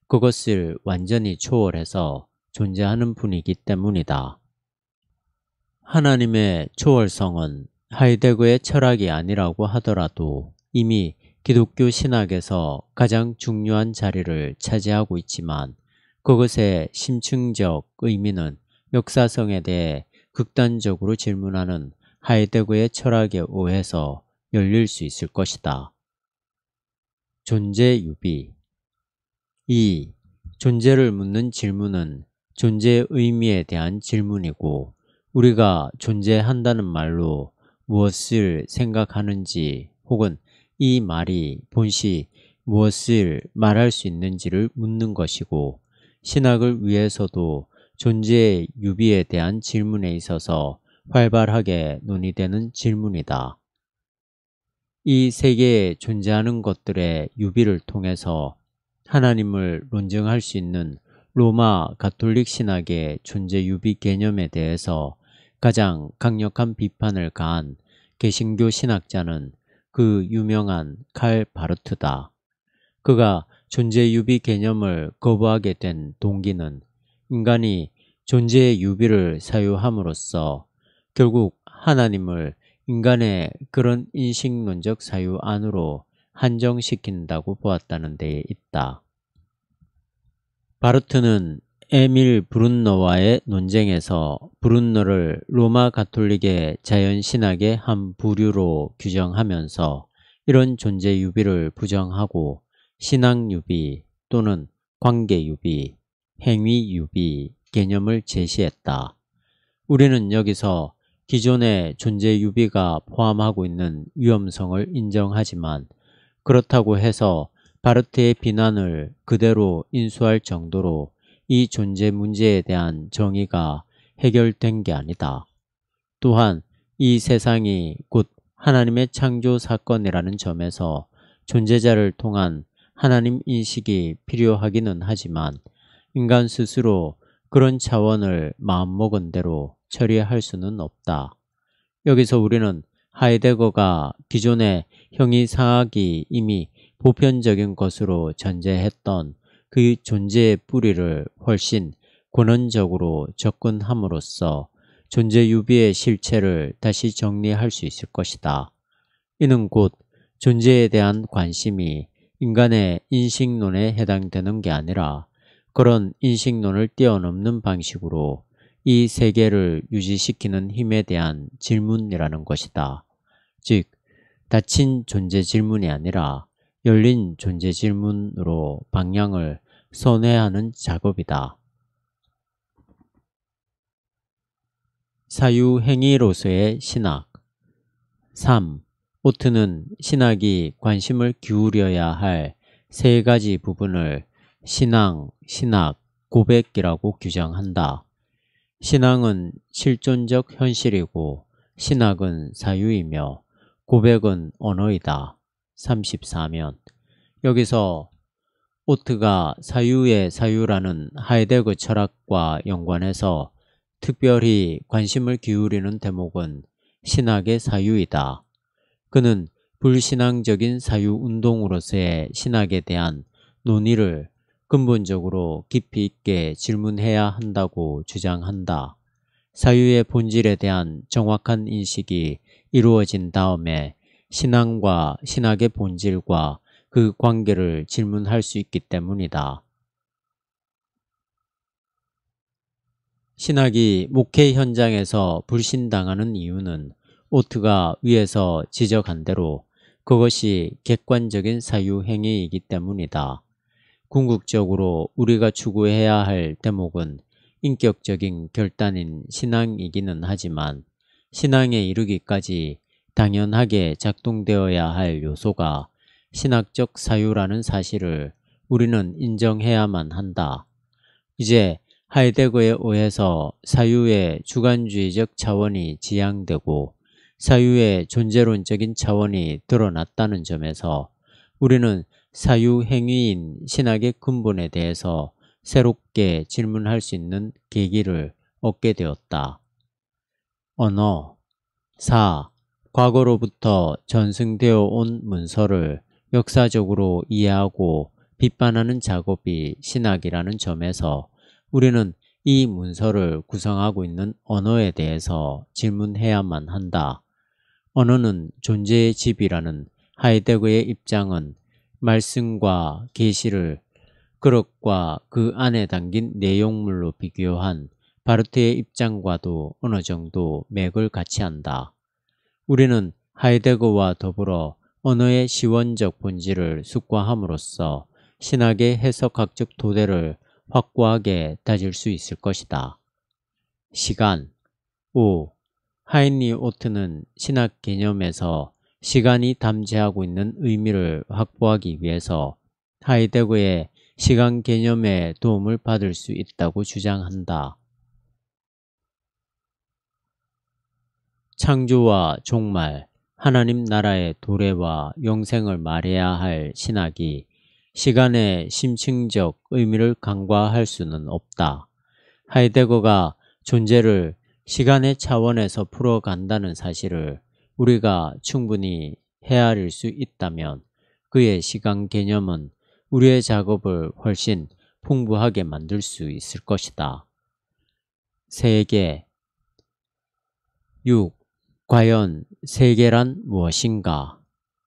그것을 완전히 초월해서 존재하는 분이기 때문이다. 하나님의 초월성은 하이데거의 철학이 아니라고 하더라도 이미 기독교 신학에서 가장 중요한 자리를 차지하고 있지만 그것의 심층적 의미는 역사성에 대해 극단적으로 질문하는 하이데거의 철학에 의해서 열릴 수 있을 것이다. 존재유비. 2. 존재를 묻는 질문은 존재의 의미에 대한 질문이고 우리가 존재한다는 말로 무엇을 생각하는지 혹은 이 말이 본시 무엇을 말할 수 있는지를 묻는 것이고 신학을 위해서도 존재의 유비에 대한 질문에 있어서 활발하게 논의되는 질문이다. 이 세계에 존재하는 것들의 유비를 통해서 하나님을 논증할 수 있는 로마 가톨릭 신학의 존재 유비 개념에 대해서 가장 강력한 비판을 가한 개신교 신학자는 그 유명한 칼 바르트다. 그가 존재 유비 개념을 거부하게 된 동기는 인간이 존재의 유비를 사유함으로써 결국 하나님을 인간의 그런 인식론적 사유 안으로 한정시킨다고 보았다는 데 있다. 바르트는 에밀 브룬너와의 논쟁에서 브룬너를 로마 가톨릭의 자연신학의 한 부류로 규정하면서 이런 존재유비를 부정하고 신앙유비 또는 관계유비, 행위유비 개념을 제시했다. 우리는 여기서 기존의 존재유비가 포함하고 있는 위험성을 인정하지만 그렇다고 해서 바르트의 비난을 그대로 인수할 정도로 이 존재 문제에 대한 정의가 해결된 게 아니다. 또한 이 세상이 곧 하나님의 창조 사건이라는 점에서 존재자를 통한 하나님 인식이 필요하기는 하지만 인간 스스로 그런 차원을 마음먹은 대로 처리할 수는 없다. 여기서 우리는 하이데거가 기존의 형이상학이 이미 보편적인 것으로 전제했던 그 존재의 뿌리를 훨씬 권원적으로 접근함으로써 존재유비의 실체를 다시 정리할 수 있을 것이다. 이는 곧 존재에 대한 관심이 인간의 인식론에 해당되는 게 아니라 그런 인식론을 뛰어넘는 방식으로 이 세계를 유지시키는 힘에 대한 질문이라는 것이다. 즉, 닫힌 존재 질문이 아니라 열린 존재 질문으로 방향을 선회하는 작업이다. 사유행위로서의 신학. 3. 오트는 신학이 관심을 기울여야 할 세 가지 부분을 신앙, 신학, 고백이라고 규정한다. 신앙은 실존적 현실이고 신학은 사유이며 고백은 언어이다. 34면. 여기서 오트가 사유의 사유라는 하이데거 철학과 연관해서 특별히 관심을 기울이는 대목은 신학의 사유이다. 그는 불신앙적인 사유운동으로서의 신학에 대한 논의를 근본적으로 깊이 있게 질문해야 한다고 주장한다. 사유의 본질에 대한 정확한 인식이 이루어진 다음에 신앙과 신학의 본질과 그 관계를 질문할 수 있기 때문이다. 신학이 목회 현장에서 불신당하는 이유는 오트가 위에서 지적한 대로 그것이 객관적인 사유행위이기 때문이다. 궁극적으로 우리가 추구해야 할 대목은 인격적인 결단인 신앙이기는 하지만 신앙에 이르기까지 당연하게 작동되어야 할 요소가 신학적 사유라는 사실을 우리는 인정해야만 한다. 이제 하이데거에 의해서 사유의 주관주의적 차원이 지향되고 사유의 존재론적인 차원이 드러났다는 점에서 우리는 사유행위인 신학의 근본에 대해서 새롭게 질문할 수 있는 계기를 얻게 되었다. 언어 4. 과거로부터 전승되어 온 문서를 역사적으로 이해하고 비판하는 작업이 신학이라는 점에서 우리는 이 문서를 구성하고 있는 언어에 대해서 질문해야만 한다. 언어는 존재의 집이라는 하이데거의 입장은 말씀과 계시를 그릇과 그 안에 담긴 내용물로 비교한 바르트의 입장과도 어느 정도 맥을 같이 한다. 우리는 하이데거와 더불어 언어의 시원적 본질을 숙고함으로써 신학의 해석학적 토대를 확고하게 다질 수 있을 것이다. 시간 5. 하인리 오트는 신학 개념에서 시간이 담재하고 있는 의미를 확보하기 위해서 하이데거의 시간 개념에 도움을 받을 수 있다고 주장한다. 창조와 종말, 하나님 나라의 도래와 영생을 말해야 할 신학이 시간의 심층적 의미를 간과할 수는 없다. 하이데거가 존재를 시간의 차원에서 풀어간다는 사실을 우리가 충분히 헤아릴 수 있다면 그의 시간 개념은 우리의 작업을 훨씬 풍부하게 만들 수 있을 것이다. 세계 6. 과연 세계란 무엇인가?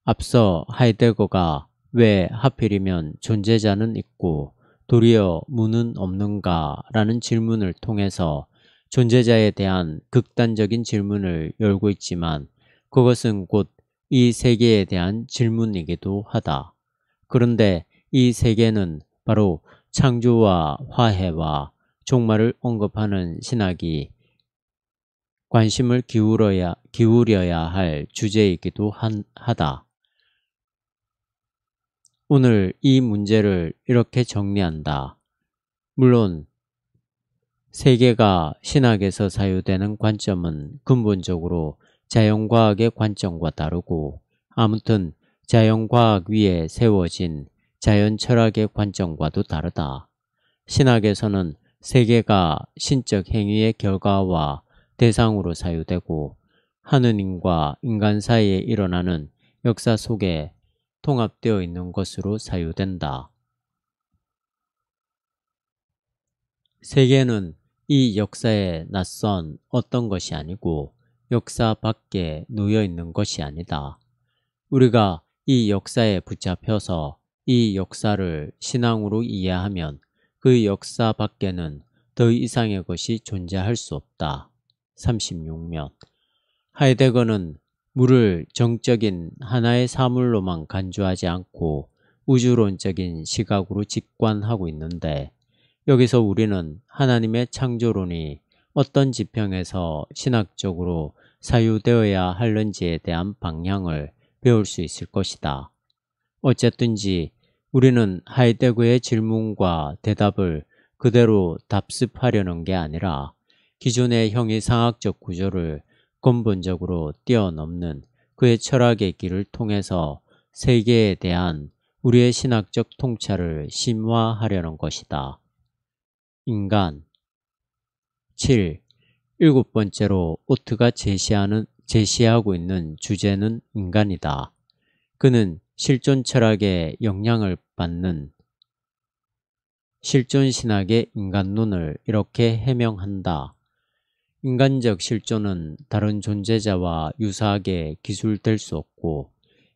앞서 하이데거가 왜 하필이면 존재자는 있고 도리어 무는 없는가? 라는 질문을 통해서 존재자에 대한 극단적인 질문을 열고 있지만 그것은 곧 이 세계에 대한 질문이기도 하다. 그런데 이 세계는 바로 창조와 화해와 종말을 언급하는 신학이 관심을 기울여야 할 주제이기도 하다. 오늘 이 문제를 이렇게 정리한다. 물론 세계가 신학에서 사유되는 관점은 근본적으로 자연과학의 관점과 다르고 아무튼 자연과학 위에 세워진 자연철학의 관점과도 다르다. 신학에서는 세계가 신적 행위의 결과와 대상으로 사유되고 하느님과 인간 사이에 일어나는 역사 속에 통합되어 있는 것으로 사유된다. 세계는 이 역사에 낯선 어떤 것이 아니고 역사 밖에 놓여 있는 것이 아니다. 우리가 이 역사에 붙잡혀서 이 역사를 신앙으로 이해하면 그 역사 밖에는 더 이상의 것이 존재할 수 없다. 36면 하이데거는 물을 정적인 하나의 사물로만 간주하지 않고 우주론적인 시각으로 직관하고 있는데 여기서 우리는 하나님의 창조론이 어떤 지평에서 신학적으로 사유되어야 하는지에 대한 방향을 배울 수 있을 것이다. 어쨌든지 우리는 하이데거의 질문과 대답을 그대로 답습하려는 게 아니라 기존의 형이상학적 구조를 근본적으로 뛰어넘는 그의 철학의 길을 통해서 세계에 대한 우리의 신학적 통찰을 심화하려는 것이다. 인간 7. 일곱 번째로 오트가 제시하고 있는 주제는 인간이다. 그는 실존 철학의 영향을 받는 실존 신학의 인간론을 이렇게 해명한다. 인간적 실존은 다른 존재자와 유사하게 기술될 수 없고,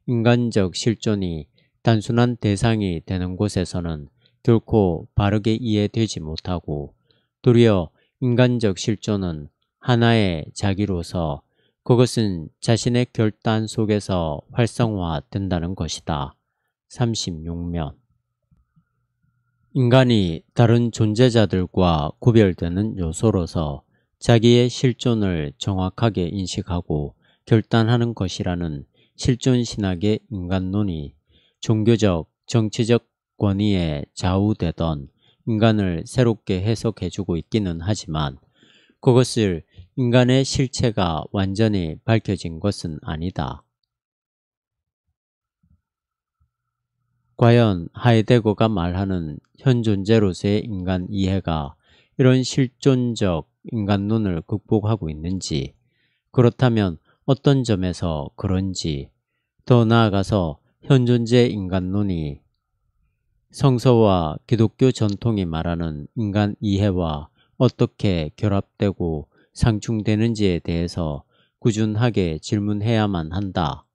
인간적 실존이 단순한 대상이 되는 곳에서는 결코 바르게 이해되지 못하고, 도리어 인간적 실존은 하나의 자기로서 그것은 자신의 결단 속에서 활성화된다는 것이다. 36면 인간이 다른 존재자들과 구별되는 요소로서 자기의 실존을 정확하게 인식하고 결단하는 것이라는 실존신학의 인간론이 종교적, 정치적 권위에 좌우되던 인간을 새롭게 해석해주고 있기는 하지만 그것을 인간의 실체가 완전히 밝혀진 것은 아니다. 과연 하이데거가 말하는 현존재로서의 인간 이해가 이런 실존적 인간론을 극복하고 있는지, 그렇다면 어떤 점에서 그런지, 더 나아가서 현존재 인간론이 성서와 기독교 전통이 말하는 인간 이해와 어떻게 결합되고 상충되는지에 대해서 꾸준하게 질문해야만 한다.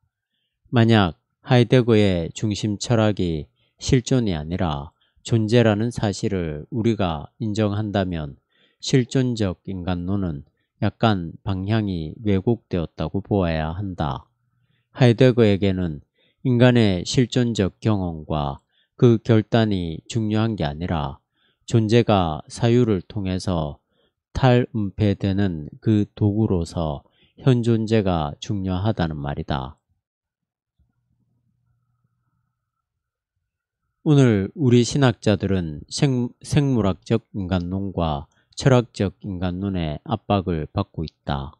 만약 하이데거의 중심 철학이 실존이 아니라 존재라는 사실을 우리가 인정한다면 실존적 인간론은 약간 방향이 왜곡되었다고 보아야 한다. 하이데거에게는 인간의 실존적 경험과 그 결단이 중요한 게 아니라 존재가 사유를 통해서 탈은폐되는 그 도구로서 현존재가 중요하다는 말이다. 오늘 우리 신학자들은 생물학적 인간론과 철학적 인간론의 압박을 받고 있다.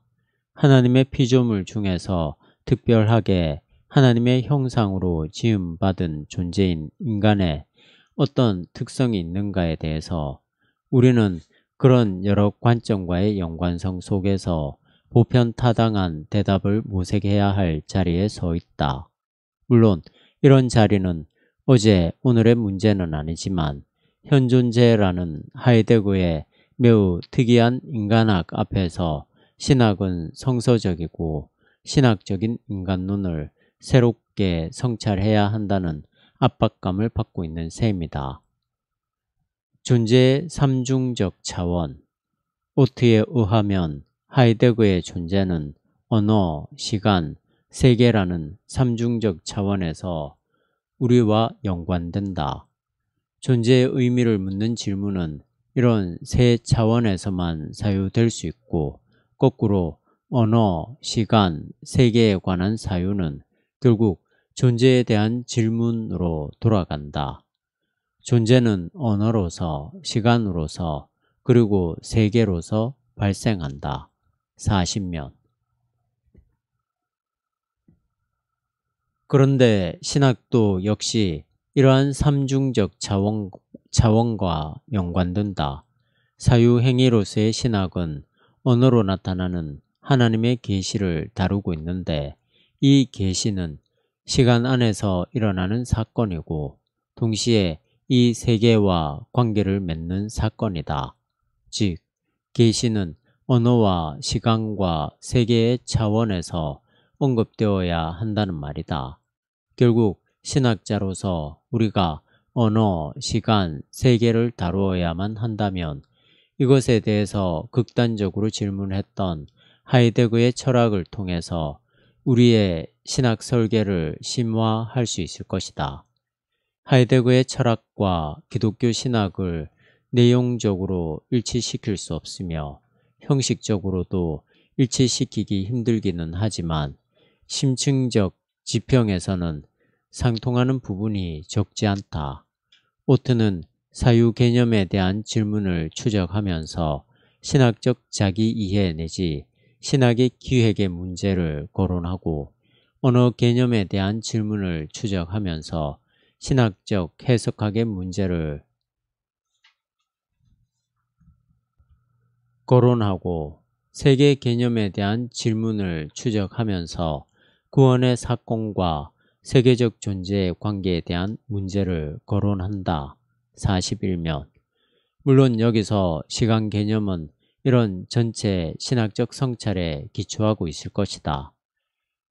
하나님의 피조물 중에서 특별하게 하나님의 형상으로 지음받은 존재인 인간의 어떤 특성이 있는가에 대해서 우리는 그런 여러 관점과의 연관성 속에서 보편타당한 대답을 모색해야 할 자리에 서 있다. 물론 이런 자리는 어제 오늘의 문제는 아니지만 현존재라는 하이데거의 매우 특이한 인간학 앞에서 신학은 성서적이고 신학적인 인간론을 새롭게 성찰해야 한다는 압박감을 받고 있는 셈이다. 존재의 삼중적 차원. 오트에 의하면 하이데거의 존재는 언어, 시간, 세계라는 삼중적 차원에서 우리와 연관된다. 존재의 의미를 묻는 질문은 이런 세 차원에서만 사유될 수 있고, 거꾸로 언어, 시간, 세계에 관한 사유는 결국 존재에 대한 질문으로 돌아간다. 존재는 언어로서, 시간으로서, 그리고 세계로서 발생한다. 40면. 그런데 신학도 역시 이러한 삼중적 차원과 연관된다. 사유행위로서의 신학은 언어로 나타나는 하나님의 계시를 다루고 있는데, 이 계시는 시간 안에서 일어나는 사건이고 동시에 이 세계와 관계를 맺는 사건이다. 즉, 계시는 언어와 시간과 세계의 차원에서 언급되어야 한다는 말이다. 결국 신학자로서 우리가 언어, 시간, 세계를 다루어야만 한다면 이것에 대해서 극단적으로 질문했던 하이데거의 철학을 통해서 우리의 신학 설계를 심화할 수 있을 것이다. 하이데거의 철학과 기독교 신학을 내용적으로 일치시킬 수 없으며 형식적으로도 일치시키기 힘들기는 하지만 심층적 지평에서는 상통하는 부분이 적지 않다. 오트는 사유 개념에 대한 질문을 추적하면서 신학적 자기 이해 내지 신학의 기획의 문제를 거론하고, 언어 개념에 대한 질문을 추적하면서 신학적 해석학의 문제를 거론하고, 세계 개념에 대한 질문을 추적하면서 구원의 사건과 세계적 존재의 관계에 대한 문제를 거론한다. 41면. 물론 여기서 시간 개념은 이런 전체 신학적 성찰에 기초하고 있을 것이다.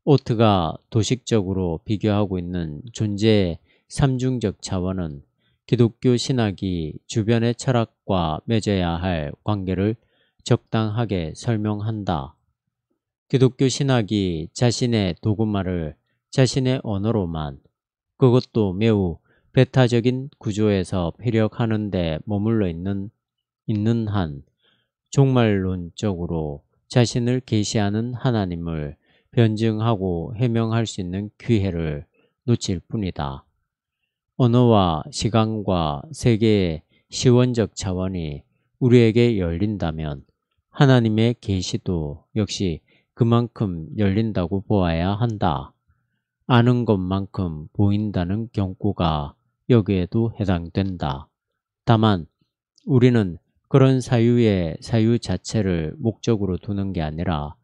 오트가 도식적으로 비교하고 있는 존재의 삼중적 차원은 기독교 신학이 주변의 철학과 맺어야 할 관계를 적당하게 설명한다. 기독교 신학이 자신의 도구마를 자신의 언어로만, 그것도 매우 배타적인 구조에서 피력하는 데 머물러 있는 한 종말론적으로 자신을 계시하는 하나님을 변증하고 해명할 수 있는 기회를 놓칠 뿐이다. 언어와 시간과 세계의 시원적 차원이 우리에게 열린다면 하나님의 계시도 역시 그만큼 열린다고 보아야 한다. 아는 것만큼 보인다는 경고가 여기에도 해당된다. 다만 우리는 그런 사유의 사유 자체를 목적으로 두는 게 아니라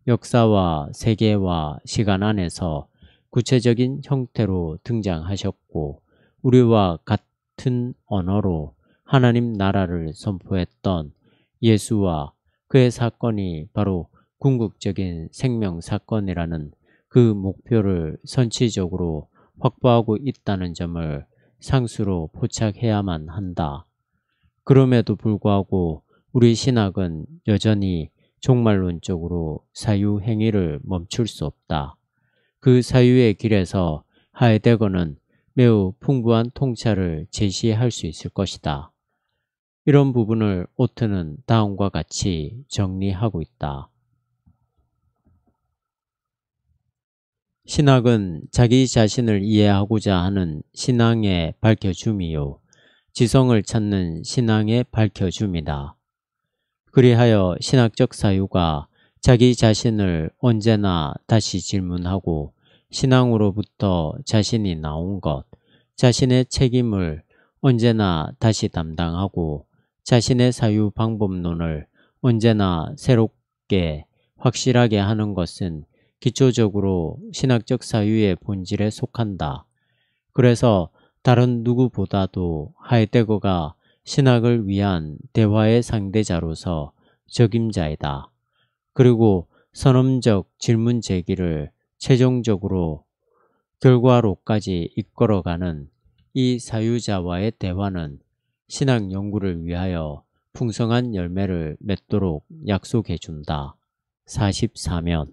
역사와 세계와 시간 안에서 구체적인 형태로 등장하셨고 우리와 같은 언어로 하나님 나라를 선포했던 예수와 그의 사건이 바로 궁극적인 생명 사건이라는 그 목표를 선치적으로 확보하고 있다는 점을 상수로 포착해야만 한다. 그럼에도 불구하고 우리 신학은 여전히 종말론적으로 사유 행위를 멈출 수 없다. 그 사유의 길에서 하이데거는 매우 풍부한 통찰을 제시할 수 있을 것이다. 이런 부분을 오트는 다음과 같이 정리하고 있다. 신학은 자기 자신을 이해하고자 하는 신앙의 밝혀줌이요. 지성을 찾는 신앙의 밝혀줌이다. 그리하여 신학적 사유가 자기 자신을 언제나 다시 질문하고 신앙으로부터 자신이 나온 것, 자신의 책임을 언제나 다시 담당하고 자신의 사유 방법론을 언제나 새롭게 확실하게 하는 것은 기초적으로 신학적 사유의 본질에 속한다. 그래서 다른 누구보다도 하이데거가 신학을 위한 대화의 상대자로서 적임자이다. 그리고 선언적 질문 제기를 최종적으로 결과로까지 이끌어가는 이 사유자와의 대화는 신학 연구를 위하여 풍성한 열매를 맺도록 약속해 준다. 44면